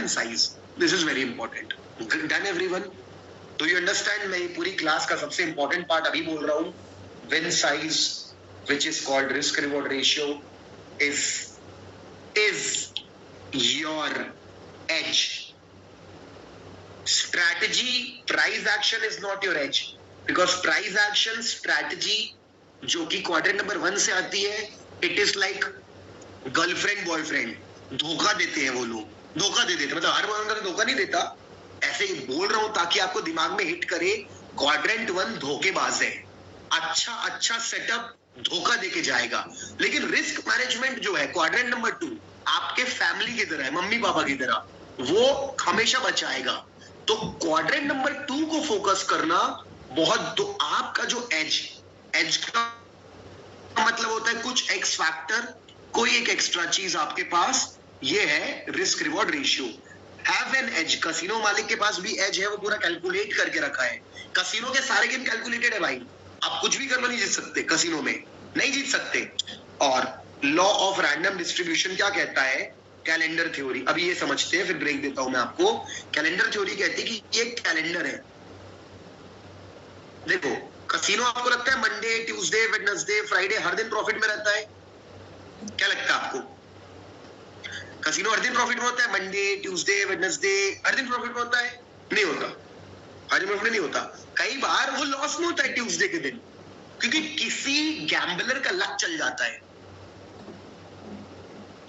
Win size, this is very important. Done everyone? Do you understand? मैं पूरी class का सबसे इंपॉर्टेंट पार्ट अभी बोल रहा हूं। Win size which is called risk reward ratio is your edge. Strategy, price action is not your edge, because price action strategy जो कि क्वाड्रेंट नंबर 1 से आती है, it is like girlfriend boyfriend, धोखा देते हैं वो लोग, धोखा दे देते, मतलब हर बंदा धोखा नहीं देता, ऐसे ही बोल रहा हूं ताकि आपको दिमाग में हिट करे। क्वाड्रेंट 1 धोखेबाज है, अच्छा सेटअप धोखा देके जाएगा। लेकिन रिस्क मैनेजमेंट जो है क्वाड्रेंट नंबर 2 आपके फैमिली की तरह है, मम्मी पापा की तरह, वो हमेशा बचाएगा। तो क्वाड्रेंट नंबर 2 को फोकस करना बहुत, तो आपका जो एज का मतलब होता है कुछ एक्स फैक्टर, कोई एक एक्स्ट्रा चीज आपके पास, ये है risk reward ratio. Have an edge, casino मालिक के पास भी एज है, वो पूरा कैलकुलेट करके रखा है। कसिनो के सारे गेम कैलकुलेटेड है भाई, आप कुछ भी कर लो नहीं जीत सकते, कसिनो में नहीं जीत सकते। और लॉ ऑफ रैंडम डिस्ट्रीब्यूशन क्या कहता है? कैलेंडर थ्योरी, अभी ये समझते हैं फिर ब्रेक देता हूं मैं आपको। कैलेंडर थ्योरी कहती है कि ये कैलेंडर है। देखो कसिनो आपको लगता है मंडे, ट्यूसडे, वेडनेसडे, फ्राइडे हर दिन प्रॉफिट में रहता है? क्या लगता है आपको? कसिनो हर दिन प्रॉफिट में होता है? मंडे, ट्यूसडे, वेडनेसडे हर दिन प्रॉफिट में होता है? नहीं होता, हर दिन प्रॉफिट नहीं होता। कई बार वो लॉस में होता है ट्यूसडे के दिन, क्योंकि किसी गैम्बलर का लक चल जाता है।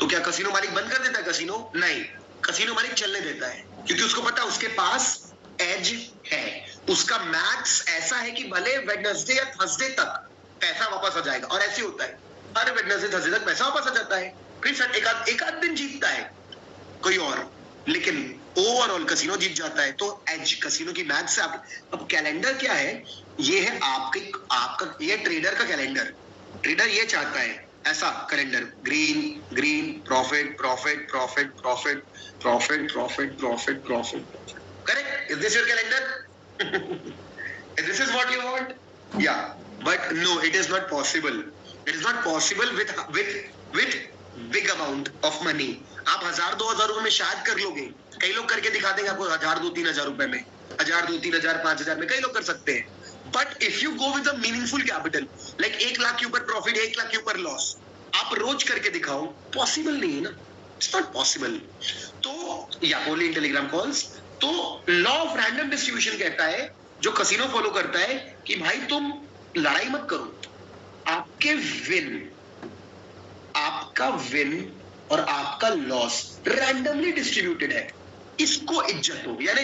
तो क्या कसिनो मालिक बंद कर देता है कसिनो? नहीं, कसिनो मालिक चलने देता है, क्योंकि उसको पता है उसके पास एज है। उसका मैथ्स ऐसा है कि भले वेडनेसडे या थर्सडे तक पैसा वापस आ जाएगा, और ऐसे होता है हर वेडनेसडे थर्सडे तक पैसा वापस आ जाता है, फिर एक आध दिन जीतता है कोई और, लेकिन ओवरऑल कसिनो जीत जाता है। तो एज कसिनो की मैथ से आप, अब कैलेंडर क्या है? ये है आपका ये ट्रेडर का कैलेंडर। ट्रेडर ये चाहता है ऐसा calendar, green profit profit profit profit profit profit profit profit. Correct? Is this your calendar? This is what you want? Yeah, but no, it is not possible. It is not possible with big amount of money. आप 1000-2000 रुपए में शायद कर लोगे, कई लोग करके दिखा देंगे आपको 1000-2000 रुपए में, 1000-2000 5000 में कई लोग कर सकते हैं। But if you go with a meaningful capital, like 1 lakh के ऊपर प्रॉफिट, 1 लाख के ऊपर लॉस, आप रोज करके दिखाओ, पॉसिबल नहीं है ना, इट्स नॉट पॉसिबल। तो या बोलिए टेलीग्राम कॉल्स। तो लॉ ऑफ रैंडम डिस्ट्रीब्यूशन कहता है, जो कसिनो फॉलो करता है, कि भाई तुम लड़ाई मत करो, आपका विन और आपका लॉस रैंडमली डिस्ट्रीब्यूटेड है, इसको इज्जत हो। यानी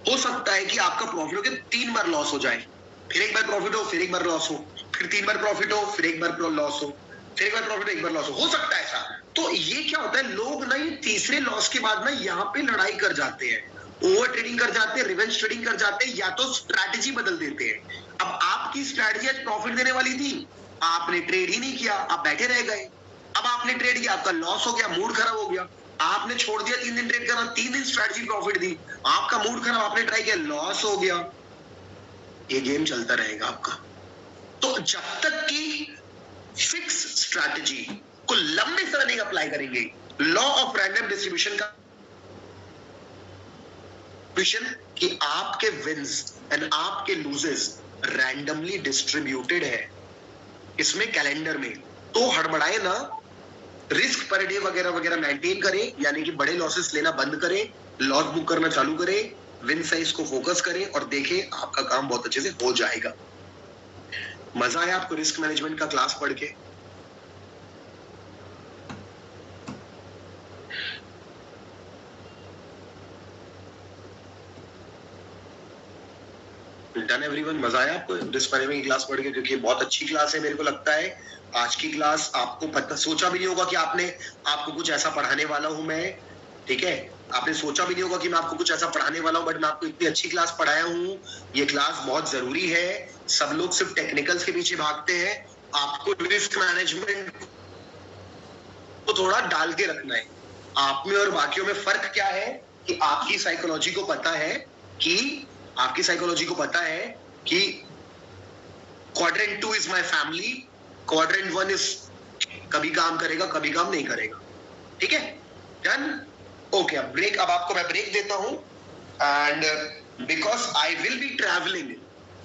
हो सकता है कि आपका प्रॉफिट हो के 3 बार लॉस हो जाए, फिर एक बार प्रॉफिट हो, फिर एक बार लॉस हो, फिर 3 बार प्रॉफिट हो, फिर एक बार लॉस हो, फिर एक बार प्रॉफिट, एक बार लॉस हो सकता है ऐसा। तो ये क्या होता है, लोग ना ये तीसरे लॉस के बाद ना यहाँ पे लड़ाई कर जाते हैं, ओवर ट्रेडिंग कर जाते हैं, रिवेंज ट्रेडिंग कर जाते हैं, या तो स्ट्रैटेजी बदल देते हैं। अब आपकी स्ट्रैटेजी आज प्रॉफिट देने वाली थी, आपने ट्रेड ही नहीं किया, आप बैठे रह गए। अब आपने ट्रेड किया, आपका लॉस हो गया, मूड खराब हो गया, आपने छोड़ दिया 3 दिन ट्रेड करना, 3 दिन स्ट्रैटेजी प्रॉफिट दी, आपका मूड खराब, आपने ट्राई किया, लॉस हो गया। ये गेम चलता रहेगा आपका। तो जब तक कि फिक्स स्ट्रैटेजी को लंबे समय नहीं अप्लाई करेंगे, लॉ ऑफ रैंडम डिस्ट्रीब्यूशन का कि आपके विन्स एंड आपके लूजेस रैंडमली डिस्ट्रीब्यूटेड है इसमें कैलेंडर में, तो हड़बड़ाए ना, रिस्क पर डे वगैरह वगैरह मेंटेन करें, यानी कि बड़े लॉसेस लेना बंद करें, लॉस बुक करना चालू करें, विन साइज को फोकस करें और देखें आपका काम बहुत अच्छे से हो जाएगा। मजा आया आपको रिस्क मैनेजमेंट का क्लास पढ़ के? Done everyone? मजा आया आपको रिस्क मैनेजमेंट की क्लास पढ़ के? क्योंकि बहुत अच्छी क्लास है, मेरे को लगता है आज की क्लास आपको पता, सोचा भी नहीं होगा कि आपको कुछ ऐसा पढ़ाने वाला हूं मैं, ठीक है? आपने सोचा भी नहीं होगा कि मैं आपको कुछ ऐसा पढ़ाने वाला हूं, बट मैं आपको इतनी अच्छी क्लास पढ़ाया हूं। ये क्लास बहुत जरूरी है। सब लोग सिर्फ टेक्निकल्स के पीछे भागते हैं, आपको रिस्क मैनेजमेंट को थोड़ा डाल के रखना है। आप में और बाकियों में फर्क क्या है कि आपकी साइकोलॉजी को पता है कि quadrant 2 is my family, quadrant 1 is कभी काम करेगा, कभी काम नहीं करेगा। ठीक है? डन? ओके, अब ब्रेक, अब आपको मैं ब्रेक देता हूं and because I will be travelling,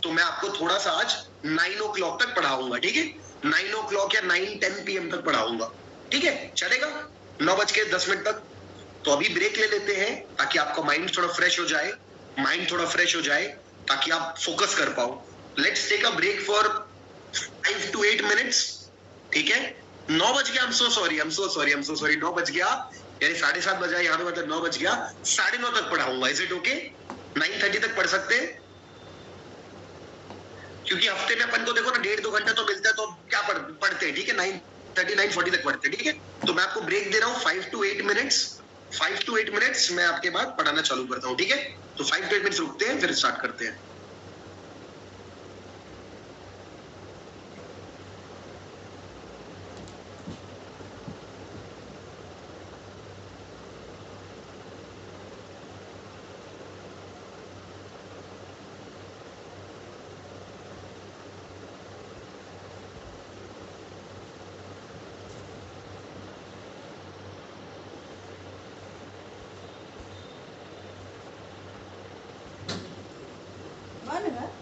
तो मैं आपको थोड़ा सा आज 9 o'clock तक पढ़ाऊंगा, ठीक है? 9 o'clock या 9:10 PM तक पढ़ाऊंगा, ठीक है? चलेगा? 9:10 तक। तो अभी ब्रेक ले लेते हैं ताकि आपका माइंड थोड़ा फ्रेश हो जाए, ताकि आप फोकस कर पाओ। Let's take a break for 5 to 8 minutes, ठीक है? 9 बज गया, I'm so sorry, 9 बज गया, यानी 7:30 बजा, यहाँ पे मतलब 9 बज गया, 9:30 तक पढ़ाऊंगा। Is it okay? 9:30 तक पढ़ सकते हैं? क्योंकि हफ्ते में अपन को देखो ना 1.5-2 घंटा तो मिलता है, तो क्या पढ़ते हैं, ठीक है? 9:30 9:40 तक पढ़ते हैं, ठीक है? तो मैं आपको ब्रेक दे रहा हूँ 5 to 8 minutes। 5 to 8 minutes मैं आपके बाद पढ़ाना चालू करता हूँ, ठीक है? तो 5 to 8 minutes रुकते हैं, फिर स्टार्ट करते हैं।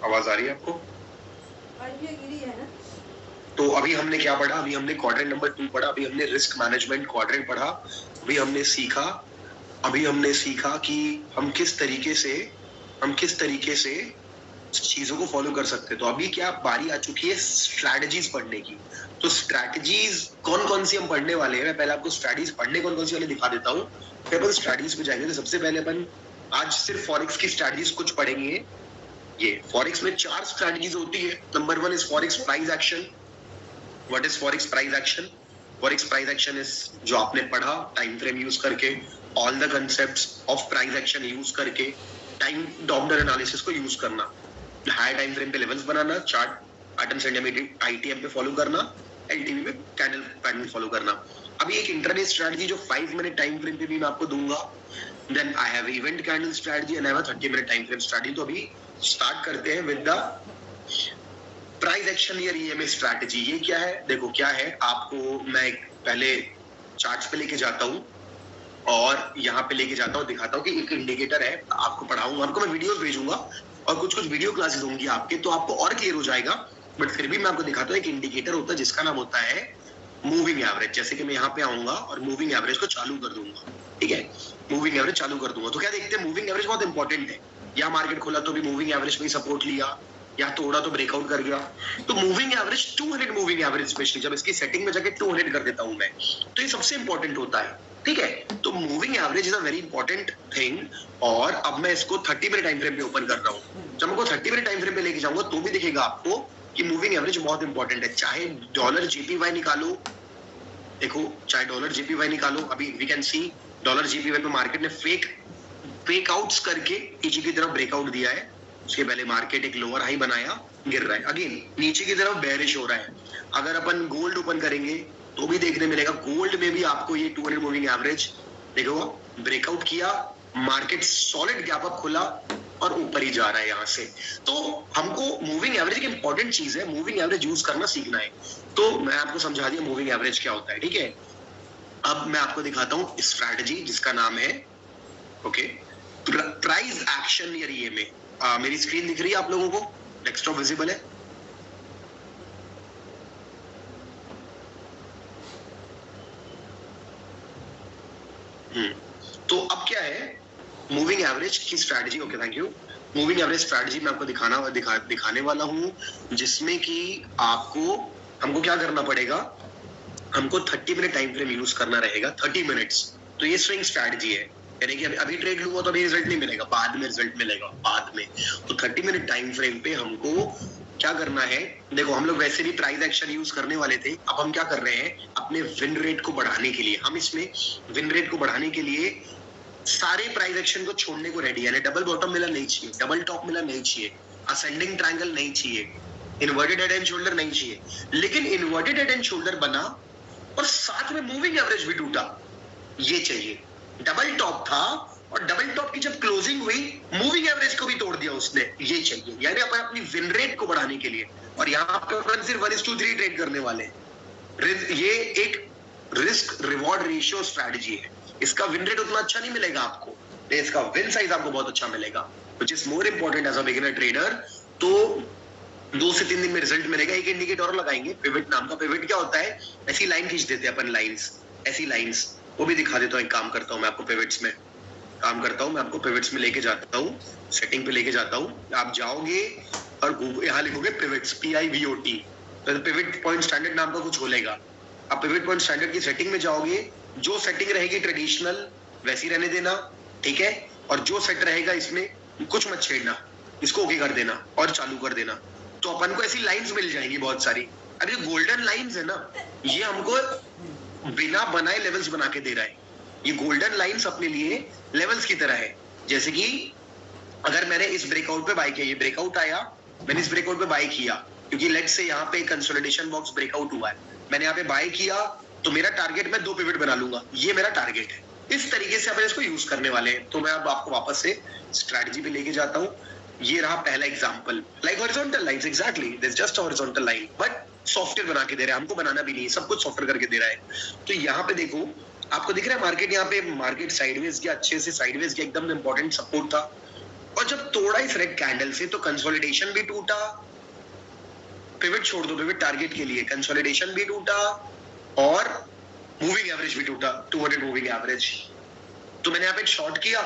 आवाज आ रही है आपको? है ना? तो अभी हमने क्या पढ़ा? अभी हमने क्वाड्रेंट नंबर 2 पढ़ा, अभी हमने रिस्क मैनेजमेंट क्वाड्रेंट पढ़ा, अभी हमने सीखा कि हम किस तरीके से चीजों को फॉलो कर सकते हैं। तो अभी क्या बारी आ चुकी है स्ट्रैटेजीज पढ़ने की। तो स्ट्रैटेजीज कौन कौन सी हम पढ़ने वाले हैं, मैं पहले आपको स्ट्रैटेजीज पढ़ने कौन कौन सी वाले दिखा देता हूँ, फिर अपन स्ट्रैटेजीज पे जाएंगे। तो सबसे पहले अपन आज सिर्फ फॉरेक्स की स्ट्रैटेजीज कुछ पढ़ेंगे। ये फॉरेक्स में 4 स्ट्रैटेजीज होती है। Number 1 is forex price action. What is forex price action? Forex price action is, जो आपने पढ़ा टाइम फ्रेम यूज करके, all the concepts of price action use करके, टाइम डॉपलर एनालिसिस को यूज करना, हाई टाइम फ्रेम पे levels बनाना, chart pattern centimetre ITM पे follow करना, एलटीवी पे कैंडल पैटर्न फॉलो करना। अभी एक इंट्राडे स्ट्रैटेजी जो 5 मिनट टाइम फ्रेम पे भी मैं आपको दूंगा। Then I have event candle strategy and I have 30 minute time frame strategy. तो अभी स्टार्ट करते हैं विद द प्राइस एक्शन या ईएमए स्ट्रैटेजी। ये क्या है? देखो क्या है, आपको मैं एक पहले चार्ट्स पे लेके जाता हूँ और यहाँ पे लेके जाता हूँ, दिखाता हूँ कि एक इंडिकेटर है, आपको पढ़ाऊंगा, आपको मैं वीडियोस भेजूंगा और कुछ वीडियो क्लासेस होंगी आपके, तो आपको और क्लियर हो जाएगा। बट फिर भी मैं आपको दिखाता हूँ, एक इंडिकेटर होता है जिसका नाम होता है मूविंग एवरेज। जैसे कि मैं यहाँ पे आऊंगा और मूविंग एवरेज को चालू कर दूंगा, ठीक है? मूविंग एवरेज चालू कर दूंगा, तो क्या देखते हैं, मूविंग एवरेज बहुत इंपॉर्टेंट है। या मार्केट खोला तो भी मूविंग एवरेज में सपोर्ट लिया, या तोड़ा तो ब्रेकआउट कर गया। तो moving average 200 moving average, specially जब इसकी सेटिंग में जाके 200 कर देता हूं मैं, तो ये सबसे इंपॉर्टेंट होता है, ठीक है? तो moving average is a very important thing. और अब मैं इसको 30 मिनट टाइम फ्रेम पे ओपन कर रहा हूँ। जब मैं 30 मिनट टाइम फ्रेम पे लेके जाऊंगा तो भी दिखेगा आपको कि मूविंग एवरेज बहुत इंपॉर्टेंट है। चाहे डॉलर जीपीवाई निकालो, देखो चाहे डॉलर जीपीवाई निकालो, अभी वी कैन सी डॉलर जीपीवाई पे मार्केट ने फेक आउट्स करके नीचे की तरफ ब्रेकआउट दिया है। उसके पहले मार्केट एक लोअर हाई बनाया, गिर रहा है, अगेन नीचे की तरफ बेयरिश हो रहा है। अगर अपन गोल्ड ओपन करेंगे तो भी देखने मिलेगा, गोल्ड में भी आपको ये 200 मूविंग एवरेज देखो ब्रेकआउट किया, मार्केट सॉलिड गैप अप खुला और ऊपर ही जा रहा है यहाँ से। तो हमको मूविंग एवरेज एक इंपॉर्टेंट चीज है, मूविंग एवरेज यूज करना सीखना है। तो मैं आपको समझा दिया मूविंग एवरेज क्या होता है, ठीक है? अब मैं आपको दिखाता हूँ स्ट्रैटेजी जिसका नाम है ओके प्राइस एक्शन या ईएमए। मेरी स्क्रीन दिख रही है आप लोगों को? डेस्कटॉप विजिबल है? तो अब क्या है मूविंग एवरेज की strategy. Okay, thank you. Moving average strategy मैं आपको दिखाने वाला हूं, जिसमें कि हमको क्या करना पड़ेगा, हमको 30 मिनट टाइम फ्रेम यूज करना रहेगा, 30 मिनट्स। तो ये स्विंग स्ट्रैटेजी है, यानी कि अभी ट्रेड लूंगा तो अभी रिजल्ट नहीं मिलेगा, बाद में रिजल्ट मिलेगा बाद में। तो 30 मिनट टाइम फ्रेम पे हमको क्या करना है, देखो हम लोग वैसे भी प्राइस एक्शन यूज करने वाले थे, अब हम क्या कर रहे हैं, अपने विन रेट को बढ़ाने के लिए, हम इसमें विन रेट को बढ़ाने के लिए सारे प्राइस एक्शन को छोड़ने को रेडी है। यानी डबल बॉटम मिला नहीं चाहिए, डबल टॉप मिला नहीं चाहिए, असेंडिंग ट्रायंगल नहीं चाहिए, इन्वर्टेड हेड एंड शोल्डर नहीं चाहिए। लेकिन इन्वर्टेड हेड एंड शोल्डर बना और साथ में मूविंग एवरेज भी टूटा, ये चाहिए। डबल टॉप था और डबल टॉप की जब क्लोजिंग हुई मूविंग एवरेज को भी तोड़ दिया उसने, ये चाहिए। यानी अपन अपनी विन रेट को बढ़ाने के लिए, और यहाँ पे अपन सिर्फ 1:3 ट्रेड करने वाले हैं। ये एक रिस्क रिवॉर्ड रेशियो स्ट्रैटेजी है। इसका विन रेट उतना अच्छा नहीं मिलेगा आपको, लेकिन इसका विन साइज आपको बहुत अच्छा मिलेगा, which is more important as a beginner trader. तो 2 से 3 दिन में रिजल्ट मिलेगा। एक इंडिकेटर और लगाएंगे पिवट नाम का। पिवट क्या होता है? ऐसी लाइन खींच देते हैं अपन, लाइंस, ऐसी लाइंस, वो भी दिखा देता हूँ। एक काम करता हूँ मैं आपको, पिवट्स में काम करता हूँ मैं आपको, पिवट्स में लेके जाता हूँ, सेटिंग पे लेके जाता हूँ। आप जाओगे और यहाँ लिखोगे पिवट्स, PIVOT, तो पिवट पॉइंट स्टैंडर्ड नाम का कुछ खोलेगा। आप पिवट पॉइंट स्टैंडर्ड की सेटिंग में जाओगे, जो सेटिंग रहेगी ट्रेडिशनल वैसी रहने देना, ठीक है, और जो सेट रहेगा इसमें कुछ मत छेड़ना, इसको ओके कर देना और चालू कर देना। तो अपन को ऐसी लाइंस मिल जाएंगी बहुत सारी। अरे गोल्डन लाइंस है ना, ये हमको बिना बनाए लेवल्स बना के दे रहा है। ये गोल्डन लाइंस अपने लिए लेवल्स की तरह है। जैसे कि अगर मैंने इस ब्रेकआउट पे बाय किया, ये ब्रेकआउट आया, मैंने इस ब्रेकआउट पे बाय किया, क्योंकि लेट्स से यहाँ पे कंसोलिडेशन बॉक्स ब्रेकआउट हुआ है, मैंने यहाँ पे बाय किया, तो मेरा टारगेट मैं 2 पिवट बना लूंगा, ये मेरा टारगेट है। इस तरीके से अपन इसको यूज करने वाले हैं। तो मैं अब आपको वापस से स्ट्रैटेजी पे लेके जाता हूँ। ये रहा पहला example, like horizontal lines, exactly this just a horizontal line, but software बना के दे रहा है हमको, बनाना भी नहीं, सब कुछ सॉफ्टवेयर करके दे रहा है। तो यहाँ पे देखो, आपको दिख रहा है मार्केट, यहाँ पे मार्केट साइडवेज गया, अच्छे से साइडवेज गया, एकदम इंपॉर्टेंट सपोर्ट था। और जब तोड़ा इस रेड कैंडल से, तो कंसोलिडेशन भी टूटा, पिवट छोड़ दो, पिवट टारगेट के लिए, कंसोलिडेशन भी टूटा और मूविंग एवरेज भी टूटा, 200 मूविंग एवरेज। तो मैंने यहाँ पे शॉर्ट किया,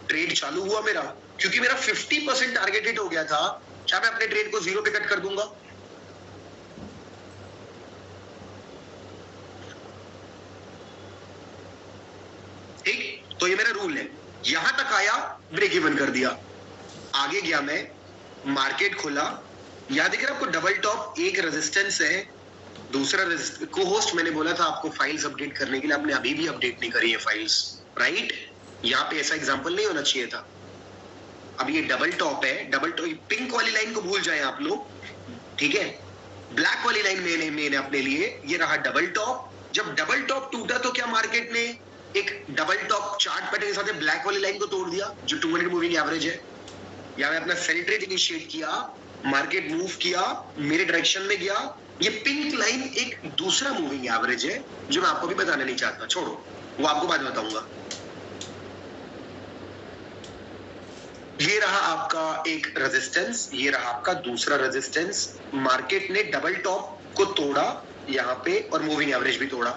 ट्रेड चालू हुआ मेरा, क्योंकि मेरा 50% टारगेट हिट हो गया था। क्या मैं अपने ट्रेड को 0 पे कट कर दूंगा? ठीक, तो ये मेरा रूल है। यहां तक आया, ब्रेक इवन कर दिया, आगे गया मैं, मार्केट खुला, यहां दिख रहा है आपको डबल टॉप, एक रेजिस्टेंस है, दूसरा को होस्ट मैंने बोला था आपको फाइल्स अपडेट करने के लिए, आपने अभी भी अपडेट नहीं करी है फाइल्स, राइट? यहाँ पे ऐसा एग्जांपल नहीं होना चाहिए था। अब ये डबल टॉप है, डबल टॉप, पिंक वाली लाइन को भूल जाए आप लोग, ठीक है, ब्लैक वाली लाइन मेन है अपने लिए। ये रहा डबल टॉप। जब डबल टॉप टूटा तो क्या मार्केट ने एक डबल टॉप चार्ट पैटर्न के साथ ब्लैक वाली लाइन को तोड़ दिया, जो 200 मूविंग एवरेज है। या मैं अपना सेल ट्रेड इनिशिएट किया, मार्केट मूव किया, मेरे डायरेक्शन में गया, ये पिंक लाइन एक दूसरा मूविंग एवरेज है, जो मैं आपको भी बताना नहीं चाहता, छोड़ो, वो आपको बाद में बताऊंगा। ये रहा आपका एक रेजिस्टेंस, ये रहा आपका दूसरा रेजिस्टेंस। मार्केट ने डबल टॉप को तोड़ा यहाँ पे और मूविंग एवरेज भी तोड़ा,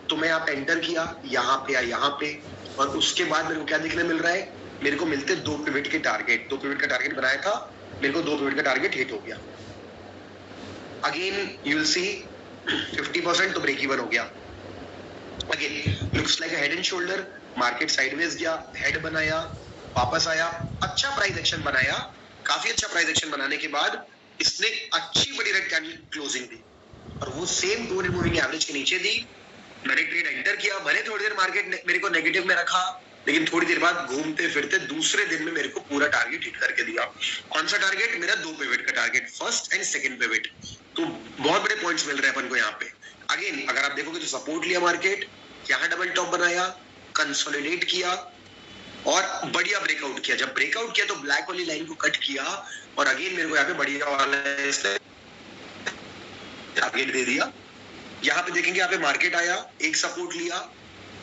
तो मैं यहाँ पे एंटर किया, यहाँ पे या यहाँ पे, और उसके बाद मेरे को क्या देखने मिल रहा है? मेरे को मिलते 2 पिवट के टारगेट, 2 पिवट का टारगेट बनाया था, मेरे को 2 पिवट का टारगेट हिट हो गया। अगेन यू विल सी 50% तो ब्रेक इवन हो गया। Again looks like a head and shoulder, market sideways गया, हेड बनाया, वापस आया, अच्छा प्राइस एक्शन बनाया, काफी अच्छा प्राइस एक्शन बनाने के बाद इसने अच्छी बड़ी रेड कैंडल क्लोजिंग दी, और वो सेम 200 मूविंग एवरेज के नीचे दी। मैंने ट्रेड एंटर किया, भले थोड़ी देर मार्केट मेरे को नेगेटिव में रखा, लेकिन थोड़ी देर बाद घूमते फिरते दूसरे दिन में मेरे को पूरा टारगेट हिट करके दिया। कौन सा टारगेट? मेरा 2 पिवट का target, first and second pivot. तो बहुत बड़े पॉइंट्स मिल रहे हैं अपन को यहाँ पे। अगेन अगर आप देखोगे तो सपोर्ट लिया मार्केट, यहाँ डबल टॉप बनाया, कंसोलिडेट किया और बढ़िया ब्रेकआउट किया। जब ब्रेकआउट किया तो ब्लैक वाली लाइन को कट किया, और अगेन मेरे को यहाँ पे बढ़िया वाला टारगेट दे दिया। यहाँ पे देखेंगे, यहाँ पे मार्केट आया, एक सपोर्ट लिया,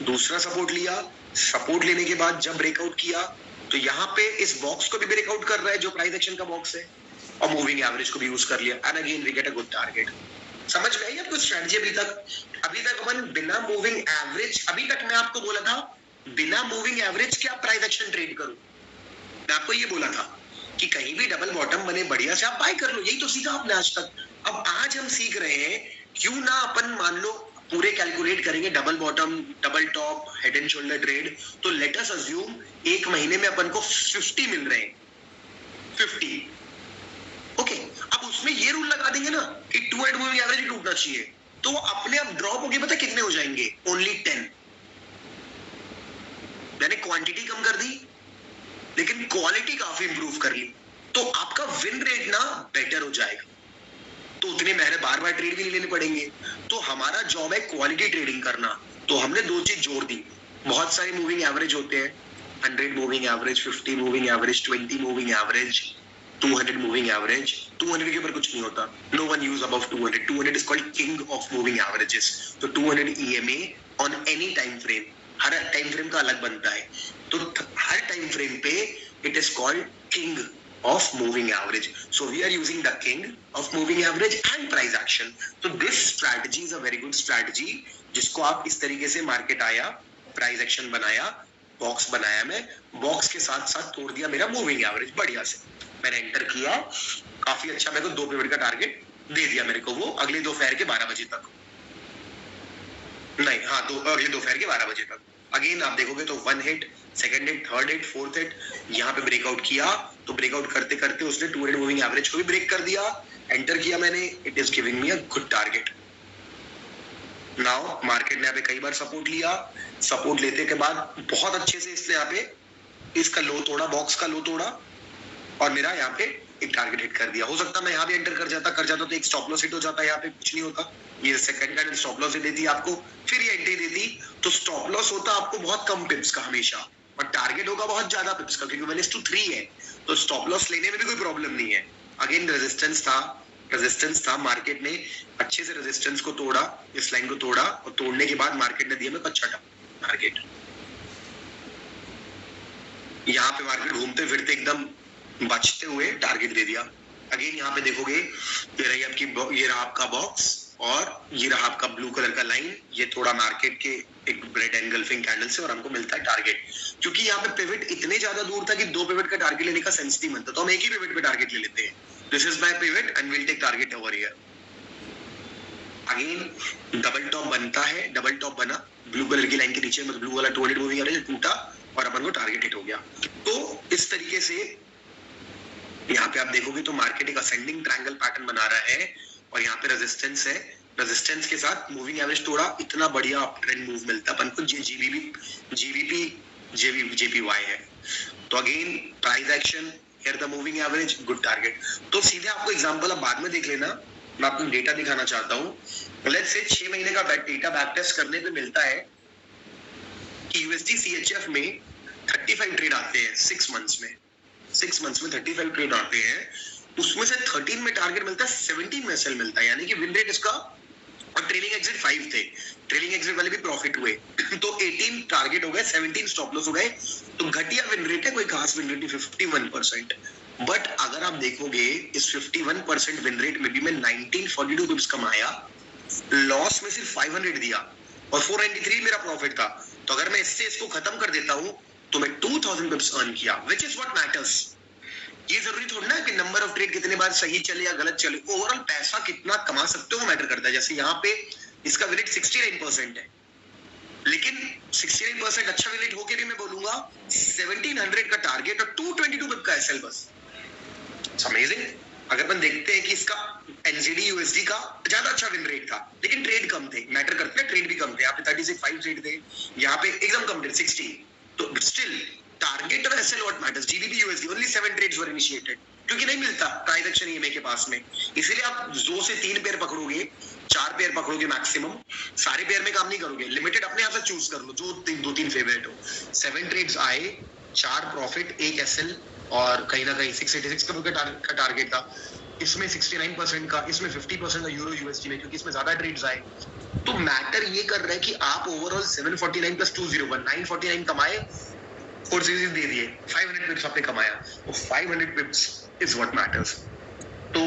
दूसरा सपोर्ट लिया, सपोर्ट लेने के बाद जब ब्रेकआउट किया तो यहाँ पे इस बॉक्स को भी ब्रेकआउट कर रहा है, जो प्राइस एक्शन का बॉक्स है, और मूविंग एवरेज को भी यूज कर लिया, and again we get a good target. समझ में आई आपको स्ट्रेटजी? अभी तक अपन बिना मूविंग एवरेज, अभी तक मैं आपको बोला था बिना मूविंग एवरेज के आप प्राइस एक्शन ट्रेड करो। मैं आपको ये बोला था कि कहीं भी डबल बॉटम बने बढ़िया से आप बाय कर लो, यही तो सीखा आपने आज तक। अब आज हम सीख रहे हैं, क्यों ना अपन मान लो पूरे कैलकुलेट करेंगे, double bottom, double top, head and shoulder trade, तो लेट अस अज्यूम एक महीने में अपन को 50 मिल रहे हैं, 50, ओके। अब उसमें ये रूल लगा देंगे ना कि 200 मूविंग एवरेज ही टूटना चाहिए, तो अपने आप ड्रॉप होगी, पता कितने हो जाएंगे? ओनली 10। मैंने क्वांटिटी कम कर दी लेकिन क्वालिटी काफी इंप्रूव कर ली, तो आपका विन रेट ना बेटर हो जाएगा। तो उतने मेहनत बार बार ट्रेड भी नहीं लेने पड़ेंगे। तो हमारा जॉब है क्वालिटी ट्रेडिंग करना। तो हमने 2 चीज जोड़ दी। बहुत सारे मूविंग एवरेज होते हैं, 100 moving average, 50 moving average, 20 moving average, 200 moving average. 200 के ऊपर कुछ नहीं होता, no one use above 200 is called king of moving averages. तो 200 EMA on any time frame, हर टाइम फ्रेम का अलग बनता है, तो हर टाइम फ्रेम पे it is called king of moving average. So we are using the king of moving average and price action. So this strategy is a very good strategy, जिसको आप इस तरीके से मार्केट आया, प्राइस एक्शन बनाया, box बनाया, मैं box के साथ साथ तोड़ दिया मेरा मूविंग एवरेज बढ़िया से, मैंने एंटर किया, काफी अच्छा मेरे को 2 पिवट का टारगेट दे दिया मेरे को वो अगले दोपहर के 12 बजे तक, नहीं हाँ अगले दोपहर के 12 बजे तक। अगेन आप देखोगे तो 1 hit, second hit, third hit, fourth hit, यहाँ पे ब्रेकआउट किया, तो ब्रेकआउट करते करते उसने 200 मूविंग एवरेज को भी ब्रेक कर दिया, एंटर किया मैंने, it is giving me a good target. Now market ने यहाँ पे कई बार सपोर्ट लिया, सपोर्ट लेते के बाद बहुत अच्छे से इसने यहाँ पे इसका लो तोड़ा, बॉक्स का लो तोड़ा, और मेरा यहाँ पे एक टारगेट हिट कर दिया। हो सकता मैं यहाँ पे एंटर कर जाता तो एक स्टॉप लॉस हिट हो जाता, यहाँ पे कुछ नहीं होता, ये सेकंड कैंडल स्टॉप लॉस देती आपको, फिर ये एंट्री देती, तो स्टॉप लॉस होता आपको बहुत कम पिप्स का हमेशा, और टारगेट होगा बहुत ज्यादा पिप्स का, क्योंकि 1:3 है, तो स्टॉप लॉस लेने में भी कोई प्रॉब्लम नहीं है। अगेन रेजिस्टेंस था, मार्केट ने अच्छे से रेजिस्टेंस को तोड़ा, इस लाइन को तोड़ा, और तोड़ने के बाद मार्केट ने दिया मेरे को अच्छा टारगेट। यहाँ पे मार्केट घूमते फिरते एकदम बचते हुए टारगेट दे दिया। अगेन यहाँ पे देखोगे ये रहा आपका बॉक्स, और ये रहा आपका ब्लू कलर का लाइन, ये थोड़ा मार्केट के एक रेड एंगल्फिंग कैंडल से, और हमको मिलता है टारगेट, क्योंकि यहाँ पे पिवट इतने ज्यादा दूर था कि 2 पिवट का टारगेट लेने का सेंस नहीं बनता, तो हम एक ही पिवट पे टारगेट ले लेते हैं, this is my pivot and will take target over here. Again double top बनता है, डबल टॉप बना ब्लू कलर की लाइन के नीचे, मतलब ब्लू वाला 200 मूविंग एवरेज टूटा और अपन को टारगेट हिट हो गया। तो इस तरीके से यहाँ पे आप देखोगे तो मार्केट एक असेंडिंग ट्रायंगल पैटर्न बना रहा है, और यहाँ पे रेजिस्टेंस है, रेजिस्टेंस के साथ मूविंग एवरेज तोड़ा, इतना बढ़िया अप ट्रेंड मूव मिलता है अपन को, जेपीवाई है। तो again price action, here the moving average, good target. तो सीधे आपको एग्जांपल अब बाद में देख लेना, मैं आपको डेटा दिखाना चाहता हूँ। लेट्स से 6 महीने का डेटा बैक टेस्ट करने पे मिलता है कि यूएसडी सीएचएफ में 35 ट्रेड आते हैं 6 मंथ्स में 35 ट्रेड आते हैं, उसमें से 13 में टारगेट मिलता है, 17 में सेल मिलता है, यानी कि विन रेट इसका, और ट्रेलिंग एग्जिट 5 थे, ट्रेलिंग एग्जिट वाले भी प्रॉफिट हुए, तो 18 टारगेट हो गए, 17 स्टॉप लॉस हो गए, तो घटिया विन रेट है, कोई खास विन रेट नहीं, 51%। बट अगर आप देखोगे इस 51% विन रेट में भी मैं 1942 पिप्स कमाया, लॉस में सिर्फ 500 दिया, और 493 मेरा प्रॉफिट था, तो अगर मैं इससे इसको खत्म कर देता हूं तो मैं 2000 पिप्स अर्न किया, व्हिच इज व्हाट मैटर्स। ये जरूरी थोड़ी ना कि नंबर ऑफ ट्रेड कितने बार सही चले या गलत चले, ओवरऑल पैसा कितना कमा सकते हो वो मैटर करता है। जैसे यहाँ पे इसका विन रेट 69% है, लेकिन 69% अच्छा विन रेट होके भी मैं बोलूंगा 1700 का टारगेट और 222 पिप का एसएल, बस अमेजिंग। अगर अपन देखते हैं कि इसका एनसीडी यूएसडी का ज्यादा अच्छा विन रेट था, लेकिन ट्रेड कम थे, मैटर करते हैं, ट्रेड भी कम थे, यहाँ पे 36 ट्रेड थे, यहाँ पे एकदम कम थे 16, तो स्टिल टारगेट और SL what matters, GBP USD only 7 trades were initiated, क्योंकि नहीं मिलता प्राइस एक्शन ईएमए के पास में, इसलिए आप 2 से 3 पेयर पकड़ोगे, 4 पेयर पकड़ोगे मैक्सिमम, सारे पेयर में काम नहीं करोगे, लिमिटेड अपने आप से चूज कर लो जो 2-3 फेवरेट हो। 7 ट्रेड्स आए, 4 प्रॉफिट, 1 एसएल, और कहीं ना कहीं 686 का टारगेट था, इसमें 69% का, इसमें 50% का यूरो यूएसडी में, क्योंकि इसमें ज्यादा ट्रेड्स आए। तो मैटर ये कर रहा है कि आप ओवरऑल 749 + 201 949 कमाए, 4 सीरीज दे दिए, 500 पिप्स आपने कमाया, तो 500 पिप्स इज व्हाट मैटर्स। तो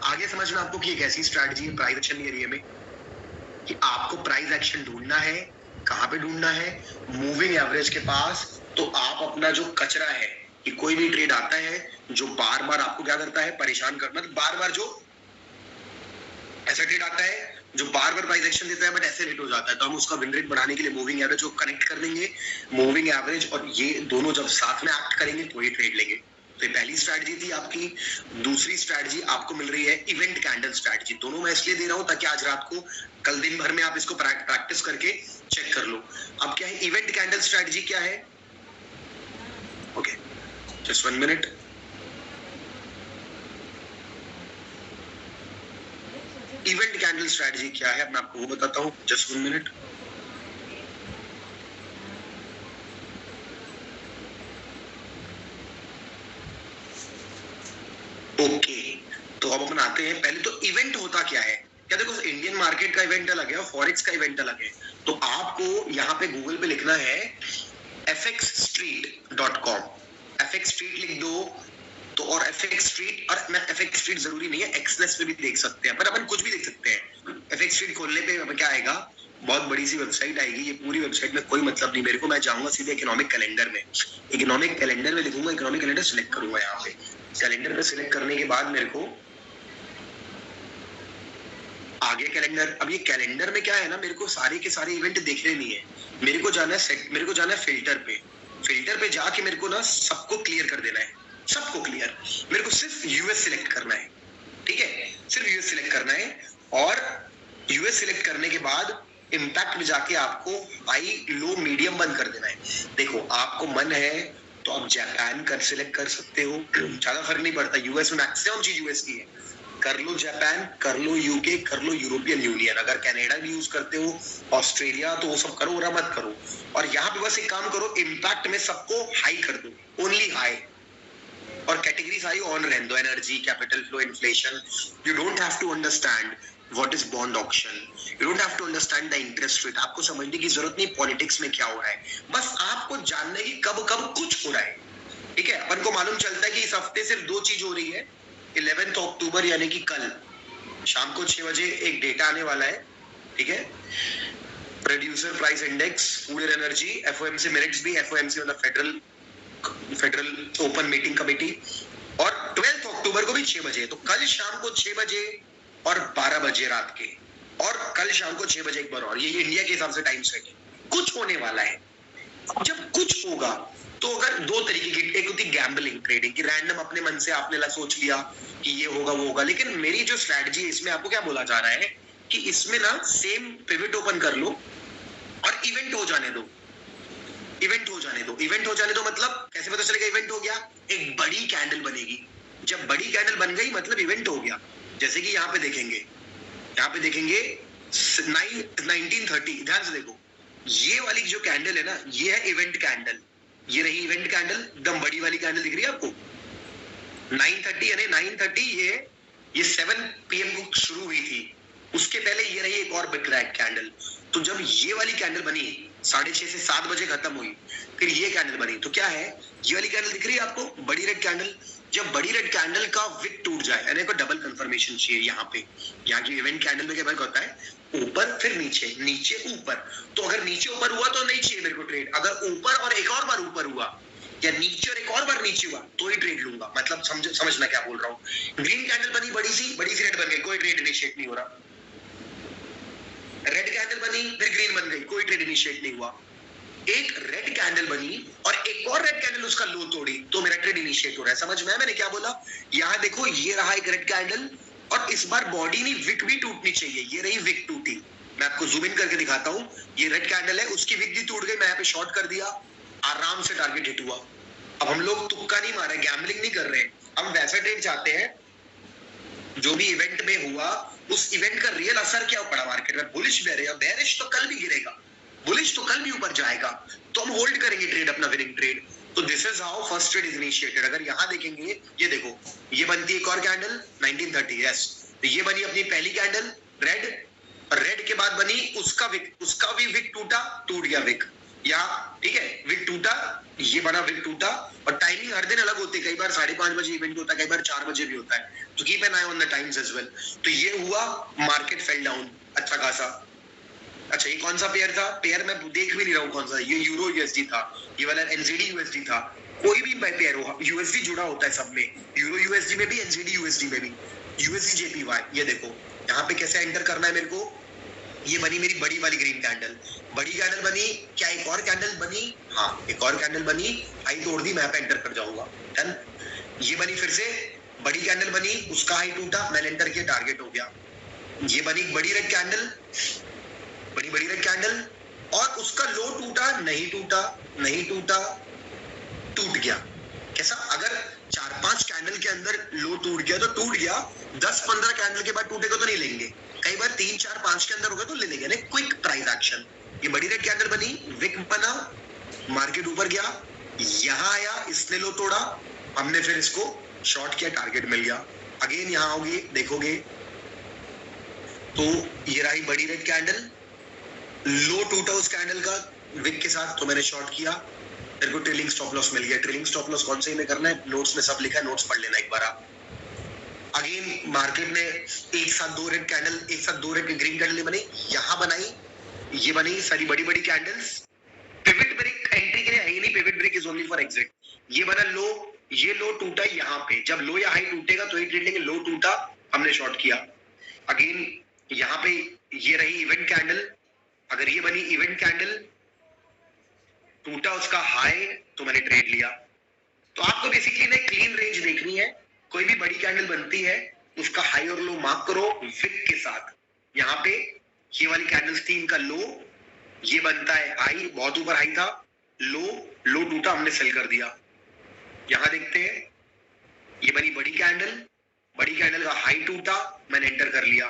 आगे समझ में आपको कि एक ऐसी स्ट्रैटेजी है प्राइस एक्शन एरिया में कि आपको प्राइस एक्शन ढूंढना है, कहां पे ढूंढना है, मूविंग एवरेज के पास। तो आप अपना जो कचरा है कि कोई भी ट्रेड आता है जो बार बार आपको क्या करता है, परेशान करना, मतलब बार बार जो ऐसा ट्रेड आता है जो बार बार प्राइस एक्शन देता है बट ऐसे रेट हो जाता है, तो हम उसका विन रेट बढ़ाने के लिए मूविंग एवरेज को कनेक्ट कर देंगे, मूविंग एवरेज और ये दोनों जब साथ में एक्ट करेंगे तो ये ट्रेड लेंगे। तो ये पहली स्ट्रैटेजी थी आपकी। दूसरी स्ट्रैटेजी आपको मिल रही है इवेंट कैंडल स्ट्रैटेजी। दोनों मैं इसलिए दे रहा हूं ताकि आज रात को, कल दिन भर में आप इसको प्रैक्टिस करके चेक कर लो। अब क्या है इवेंट कैंडल स्ट्रैटेजी, क्या है, okay just 1 minute. Event candle strategy क्या है मैं आपको वो बताता हूं, जस्ट 1 मिनट। ओके तो अब अपन आते हैं, पहले तो इवेंट होता क्या है। क्या देखो, इंडियन मार्केट का इवेंट अलग है और फॉरेक्स का इवेंट अलग है। तो आपको यहाँ पे गूगल पे लिखना है fxstreet.com, fx street लिख दो तो, और fx street, और मैं fx street जरूरी नहीं है, एक्सनेस पे भी देख सकते हैं, पर अपन कुछ भी देख सकते हैं। fx street खोलने पे अपन क्या आएगा, बहुत बड़ी सी वेबसाइट आएगी। ये पूरी वेबसाइट में कोई मतलब नहीं मेरे को, मैं जाऊंगा सीधे इकोनॉमिक कैलेंडर में, इकोनॉमिक कैलेंडर में लिखूंगा, इकोनॉमिक कैलेंडर सिलेक्ट करूंगा। यहाँ पे कैलेंडर पे सिलेक्ट करने के बाद मेरे को आगे कैलेंडर, अब ये कैलेंडर में क्या है ना, मेरे को सारे के सारे इवेंट देखने नहीं है, मेरे को जाना है मेरे को जाना है फिल्टर पे। फिल्टर पे जाके मेरे को ना सबको क्लियर कर देना है, सबको क्लियर, मेरे को सिर्फ यूएस सिलेक्ट करना है, ठीक है, सिर्फ यूएस सिलेक्ट करना है। और यूएस सिलेक्ट करने के बाद इम्पैक्ट में जाके आपको हाई लो मीडियम बंद कर देना है। देखो आपको मन है तो आप जापान कर सिलेक्ट कर सकते हो, ज्यादा फर्क नहीं पड़ता, यूएस में मैक्सिमम चीज यूएस की है, कर लो जापान, कर लो यूके, कर लो यूरोपियन यूनियन। अगर कनाडा भी यूज करते हो, ऑस्ट्रेलिया, तो वो सब करो, और मत करो। और यहाँ पे बस एक काम करो, इम्पैक्ट में सबको हाई कर दो, ओनली हाई, और कैटेगरी सारी ऑन रहने दो, energy, capital flow, inflation. You don't have to understand what is bond auction, you don't have to understand the interest rate, आपको समझने की जरूरत नहीं पॉलिटिक्स में क्या हो रहा है, बस आपको जानने की कब कब कुछ हो रहा है, ठीक है। अपन को मालूम चलता है कि इस हफ्ते सिर्फ दो चीज हो रही है, 11 अक्टूबर यानी कि कल शाम को 6 बजे एक डेटा आने वाला है, ठीक है, producer price index, food and energy, FOMC minutes भी, एफओएमसी मतलब फेडरल ओपन मीटिंग कमेटी, और 12 अक्टूबर को भी 6 बजे, तो कल शाम को 6 बजे और 12 बजे रात के, और कल शाम को 6 बजे एक बार और, ये इंडिया के हिसाब से टाइम सेट है, कुछ होने वाला है। जब कुछ होगा तो अगर दो तरीके की, एक होती गैम्बलिंग ट्रेडिंग की, रैंडम अपने मन से आपने सोच लिया कि ये होगा वो होगा, लेकिन मेरी जो स्ट्रैटेजी है इसमें आपको क्या बोला जा रहा है कि इसमें ना सेम पिवट ओपन कर लो और इवेंट हो जाने दो, इवेंट हो जाने दो, इवेंट हो जाने दो। मतलब कैसे पता चलेगा इवेंट हो गया, एक बड़ी कैंडल बनेगी, जब बड़ी कैंडल बन गई मतलब इवेंट हो गया। जैसे कि यहाँ पे देखेंगे, यहाँ पे देखेंगे 1930, ध्यान से देखो, ये वाली जो कैंडल है ना, ये है इवेंट कैंडल, ये रही इवेंट कैंडल, एकदम बड़ी वाली कैंडल दिख रही है आपको, 9:30 यानी 9:30, ये 7 PM को शुरू हुई थी, उसके पहले ये रही एक और बिग रैक कैंडल। तो जब ये वाली कैंडल बनी 6:30 से 7 बजे खत्म हुई, फिर ये कैंडल बनी, तो क्या है, ये वाली कैंडल दिख रही है आपको, बड़ी रेड कैंडल। जब बड़ी रेड कैंडल का विक टूट जाए, यानी को डबल कंफर्मेशन चाहिए यहाँ पे, यहाँ की इवेंट कैंडल में क्या वर्क होता है, ऊपर फिर नीचे, नीचे ऊपर, तो अगर नीचे ऊपर हुआ तो नहीं चाहिए मेरे को ट्रेड, अगर ऊपर और एक और बार ऊपर हुआ या नीचे और एक और बार नीचे हुआ तो ही ट्रेड लूंगा। मतलब समझना क्या बोल रहा हूँ। ग्रीन कैंडल बनी, बड़ी सी रेड बन गई, कोई ट्रेड इनिशिएट नहीं हो रहा। रेड कैंडल बनी, फिर ग्रीन बन गई, कोई ट्रेड इनिशिएट नहीं हुआ। एक रेड कैंडल बनी और एक और रेड कैंडल उसका लो तोड़ी तो मेरा ट्रेड इनिशिएट हो रहा है। समझ में मैंने क्या बोला, यहाँ देखो ये रहा एक रेड कैंडल, और इस बार बॉडी नहीं, विक भी टूटनी चाहिए, ये रही विक टूटी, मैं आपको जूम इन करके दिखाता हूँ, ये रेड कैंडल है, उसकी विक भी टूट गई, मैं यहाँ पे शॉर्ट कर दिया, आराम से टारगेट हिट हुआ। अब हम लोग तुक्का नहीं मारे, गैम्बलिंग नहीं कर रहे, हम वैसा ट्रेड चाहते हैं जो भी इवेंट में हुआ उस इवेंट का रियल असर क्या पड़ा मार्केट में, बुलिश बेरिश तो कल भी गिरेगा, बुलिश तो कल भी ऊपर जाएगा, तो हम होल्ड करेंगे ट्रेड, अपना विनिंग ट्रेड। तो this is how first trade is initiated. अगर यहाँ देखेंगे, ये देखो, ये बनती है एक और कैंडल 1930, यस, तो ये बनी अपनी पहली कैंडल रेड, रेड के बाद बनी उसका भी विक टूट गया विक, या ठीक है, विक टूटा, ये बना विक टूटा, और टाइमिंग हर दिन अलग होती है, कई बार 5:30 बजे इवेंट होता है, कई बार 4 बजे भी होता है, तो keep an eye on the times as well. तो ये हुआ, मार्केट फेल डाउन अच्छा खासा। अच्छा, ये कौन सा पेयर था, पेयर मैं देख भी नहीं रहा हूँ कौन सा, ये यूरो यूएसडी था, ये वाला एनजीडी यूएसडी था, कोई भी पेयर हो, यूएसडी जुड़ा होता है सब में, यूरो यूएसडी में भी, एनजीडी यूएसडी में भी, यूएसडी जेपीवाई। ये देखो यहाँ पे कैसे एंटर करना है मेरे को, ये बनी मेरी बड़ी वाली ग्रीन कैंडल, बड़ी कैंडल बनी, क्या एक और कैंडल बनी, हाँ एक और कैंडल बनी, हाई तोड़ दी, मैं पे एंटर कर जाऊंगा, डन। ये बनी फिर से बड़ी कैंडल बनी, उसका हाई टूटा, मैंने एंटर किया, टारगेट हो गया। ये बनी बड़ी रेड कैंडल, बड़ी रेड कैंडल, और उसका लो टूटा, नहीं टूटा, टूट गया। कैसा, अगर 4-5 कैंडल के अंदर लो टूट गया तो टूट गया, 10-15 कैंडल के बाद टूटेगा तो नहीं लेंगे, कई बार 3-4-5 के अंदर होगा तो ले लेंगे ना, क्विक प्राइस एक्शन। ये बड़ी रेड कैंडल बनी, विक बना, मार्केट ऊपर गया, यहाँ आया, इसने लो तोड़ा, हमने फिर इसको शॉर्ट किया, टारगेट मिल गया। अगेन यहाँ आओगे, देखोगे तो ये रही बड़ी रेड कैंडल, लो टूटा उस कैंडल का विक के साथ, तो मैंने शॉर्ट किया, मेरे को ट्रेलिंग स्टॉप लॉस मिल गया। ट्रेलिंग स्टॉप लॉस कौन से में करना है, नोट्स में सब लिखा है, नोट्स पढ़ लेना एक बार आप। अगेन मार्केट ने एक साथ दो रेड ग्रीन कैंडल बनी, यहाँ बनाई, ये बनी सारी बड़ी बड़ी कैंडल्स। पिवट ब्रेक एंट्री के लिए है ही नहीं, pivot break is only for exit. ये बना लो, ये लो टूटा यहाँ पे, जब लो या हाई टूटेगा तो ही ट्रेड लेंगे। लो टूटा, हमने शॉर्ट किया। अगेन यहाँ पे ये रही इवेंट कैंडल, अगर ये बनी इवेंट कैंडल, टूटा उसका हाई, तो मैंने ट्रेड लिया। तो आपको बेसिकली ना क्लीन रेंज देखनी है, कोई भी बड़ी कैंडल बनती है उसका हाई और लो मार्क करो विक के साथ। यहाँ पे ये वाली कैंडल्स थी, इनका लो, ये बनता है हाई, बहुत ऊपर हाई था, लो टूटा, हमने सेल कर दिया। यहां देखते हैं, ये बनी बड़ी कैंडल का हाई टूटा, मैंने एंटर कर लिया।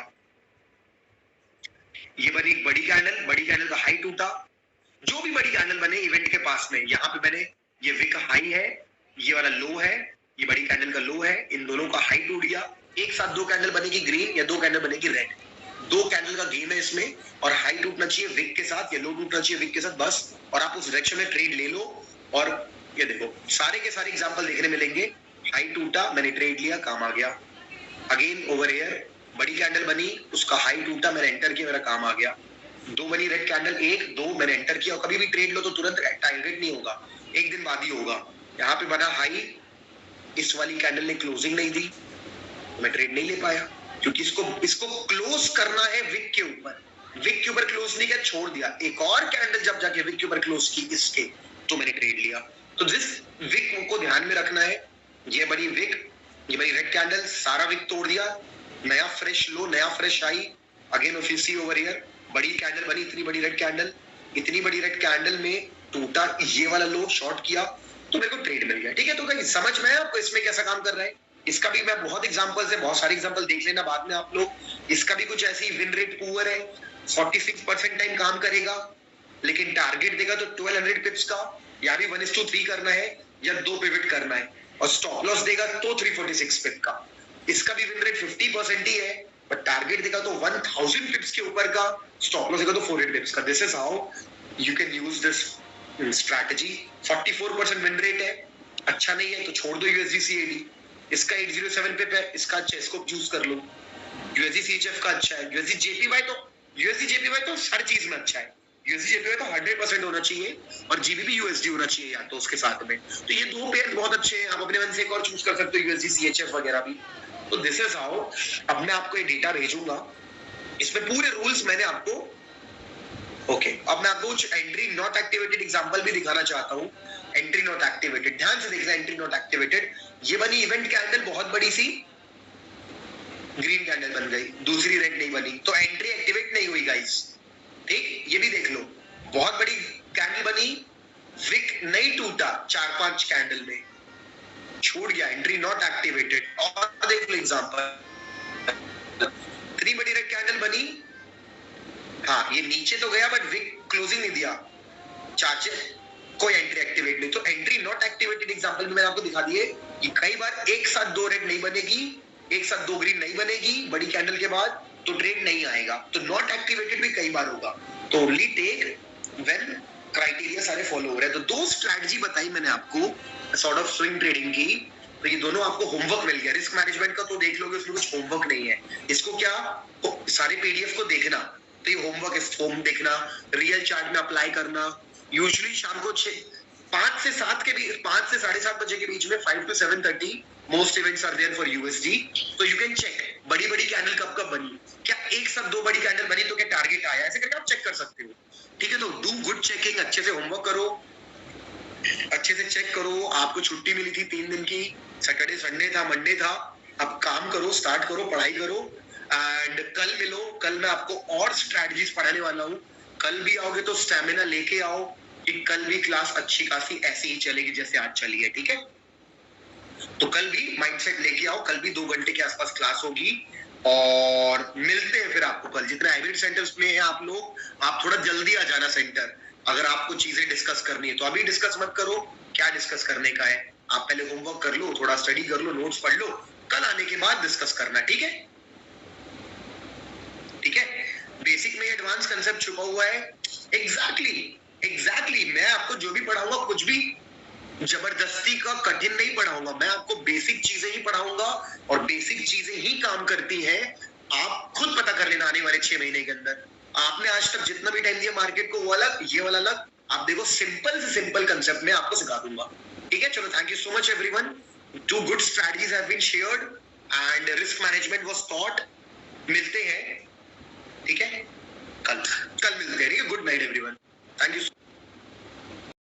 ये बनी बड़ी कैंडल का हाई टूटा। जो भी बड़ी कैंडल बने इवेंट के पास में, यहाँ पे मैंने, ये विक हाई है, ये वाला लो है, ये बड़ी कैंडल का लो है, इन दोनों का हाई टूट गया। एक साथ दो कैंडल बनेगी ग्रीन या दो कैंडल बनेगी रेड, दो कैंडल का गेम है इसमें, और हाई टूटना चाहिए विक के साथ या लो टूटना चाहिए विक के साथ, बस। और आप उस डायरेक्शन में ट्रेड ले लो। और ये देखो सारे के सारे एग्जांपल देखने मिलेंगे, हाई टूटा, मैंने ट्रेड लिया, काम आ गया। अगेन ओवर हियर बड़ी कैंडल बनी, उसका हाई टूटा, मैंने एंटर किया, मेरा काम आ गया। दो बनी रेड कैंडल, एक दो, मैंने एंटर किया। और कभी भी ट्रेड लो तो तुरंत टारगेट नहीं होगा, एक दिन बाद ही होगा। यहाँ पे बना हाई, इस वाली कैंडल ने क्लोजिंग नहीं दी, मैं ट्रेड नहीं ले पाया, क्योंकि इसको क्लोज करना है विक के ऊपर क्लोज नहीं किया, छोड़ दिया। एक और कैंडल जब जाके विक के ऊपर क्लोज की इसके, तो मैंने ट्रेड लिया। तो जिस विक को ध्यान में रखना है, ये बड़ी विक, ये बड़ी रेड कैंडल, सारा विक तोड़ दिया, नया फ्रेश लो, नया fresh high. Again if you see over here, बड़ी कैंडल बनी, इतनी बड़ी रेड कैंडल, इतनी बड़ी रेड कैंडल में टूटा ये वाला लो, शॉर्ट किया, तो मेरे को ट्रेड मिल गया। ठीक है, तो कहीं समझ में है आपको इसमें कैसा काम कर रहा है? इसका भी मैं बहुत एग्जांपल्स है, बहुत सारे एग्जांपल देख लेना बाद में आप लोग। इसका भी कुछ ऐसी विन रेट पुअर है, 46% टाइम काम करेगा, लेकिन टारगेट देगा तो 1200 पिप्स का, या भी 1:3 करना है या 2 पिवट करना है, और स्टॉप लॉस देगा तो 346 पिप का। इसका भी विन रेट 50% ही है, बट टारगेट देगा तो 1000 पिप्स के ऊपर का, स्टॉप लॉस देगा तो 400 पिप्स का। This is how you can use this strategy. 44% win rate है, अच्छा नहीं है तो छोड़ दो यूएसडी। इसका 807 पिप है, इसका अच्छा, इसको चूज कर लो। यूएसडी सीएचएफ का अच्छा है, यूएसडी जेपीवाई तो हर चीज में अच्छा है। यूएसडी जेपीवाई तो 100% होना चाहिए, और जीबीपी यूएसडी होना चाहिए या तो उसके साथ में। तो ये दो पेयर बहुत अच्छे हैं, आप अपने मन से एक और चूज कर सकते हो, यूएसडी सीएचएफ वगैरह भी। तो दिस इज हाउ। अब मैं आपको ये डेटा भेजूंगा, इसमें पूरे रूल्स मैंने आपको, ओके। अब मैं आपको कुछ एंट्री नॉट एक्टिवेटेड एग्जांपल भी दिखाना चाहता हूँ। एंट्री नॉट एक्टिवेटेड, ध्यान से देखना, एंट्री नॉट एक्टिवेटेड। ये बनी इवेंट कैंडल, बहुत बड़ी सी ग्रीन कैंडल बन गई, दूसरी रेड नहीं बनी, तो एंट्री एक्टिवेट नहीं हुई गाइस। ठीक, ये भी देख लो, बहुत बड़ी कैंडल बनी, विक नहीं टूटा, 4-5 कैंडल में छूट गया, एंट्री नॉट एक्टिवेटेड। और देख लो एग्जांपल, इतनी बड़ी रेड कैंडल बनी, हाँ ये नीचे तो गया बट विक क्लोजिंग नहीं दिया, चार्जे कोई एंट्री एक्टिवेट नहीं। तो एंट्री नॉट एक्टिवेटेड एग्जांपल में मैंने आपको दिखा दिए कि कई बार एक साथ दो रेड नहीं बनेगी, एक साथ दो ग्रीन नहीं बनेगी बड़ी कैंडल के बाद, तो ट्रेड नहीं आएगा। तो नॉट एक्टिवेटेड भी कई बार होगा, तो ओनली टेक व्हेन क्राइटेरिया सारे फॉलो हो रहे हैं। तो दो स्ट्रैटेजी बताई मैंने आपको सॉर्ट ऑफ स्विंग ट्रेडिंग की, तो ये दोनों आपको होमवर्क मिल गया। रिस्क मैनेजमेंट का तो देख लोगे, उसमें कुछ होमवर्क नहीं है। इसको क्या, सारे पीडीएफ को देखना, तो ये होमवर्क है, होम देखना, रियल चार्ट में अप्लाई करना। यूजुअली शाम को 5 से 7 के बीच, 5 से 7:30 बजे के बीच में, 5 to 7:30 most events are there for USD. तो यू कैन चेक बड़ी बड़ी कैंडल कब कब बनी, क्या एक साथ दो बड़ी कैंडल बनी तो क्या टारगेट आया, ऐसे करके आप चेक कर सकते हो। ठीक है, तो डू गुड चेकिंग, अच्छे से होमवर्क करो, अच्छे से चेक करो। आपको छुट्टी मिली थी 3 दिन की, सैटरडे संडे था, मंडे था, अब काम करो, स्टार्ट करो, पढ़ाई करो। एंड कल मिलो, कल मैं आपको और स्ट्रैटेजीज पढ़ाने वाला हूँ। कल भी आओगे तो स्टैमिना लेके आओ, कि कल भी क्लास अच्छी खासी ऐसी ही चलेगी जैसे आज चली है। ठीक है, तो कल भी माइंडसेट लेके आओ, कल भी 2 घंटे के आसपास क्लास होगी, और मिलते हैं फिर आपको कल। जितने हाइब्रिड सेंटर्स में हैं आप लोग, आप थोड़ा जल्दी आ जाना सेंटर। अगर आपको चीजें डिस्कस करनी है तो अभी डिस्कस मत करो, क्या डिस्कस करने का है, आप पहले होमवर्क कर लो, थोड़ा स्टडी कर लो, नोट्स पढ़ लो, कल आने के बाद डिस्कस करना। ठीक है, ठीक है, बेसिक में एडवांस कंसेप्ट छुपा हुआ है। एग्जैक्टली मैं आपको जो भी पढ़ाऊंगा कुछ भी जबरदस्ती का कठिन नहीं पढ़ाऊंगा, मैं आपको बेसिक चीजें ही पढ़ाऊंगा और बेसिक चीजें ही काम करती हैं। आप खुद पता कर लेना आने वाले 6 महीने के अंदर। आपने आज तक जितना भी टाइम दिया मार्केट को वो अलग, ये वाला अलग। आप देखो सिंपल से सिंपल कंसेप्ट में आपको सिखा दूंगा। ठीक है, चलो thank you so much everyone. 2 good strategies have been shared and risk management was taught. मिलते हैं, ठीक है, कल मिलते हैं। ठीक है, good night everyone, thank you.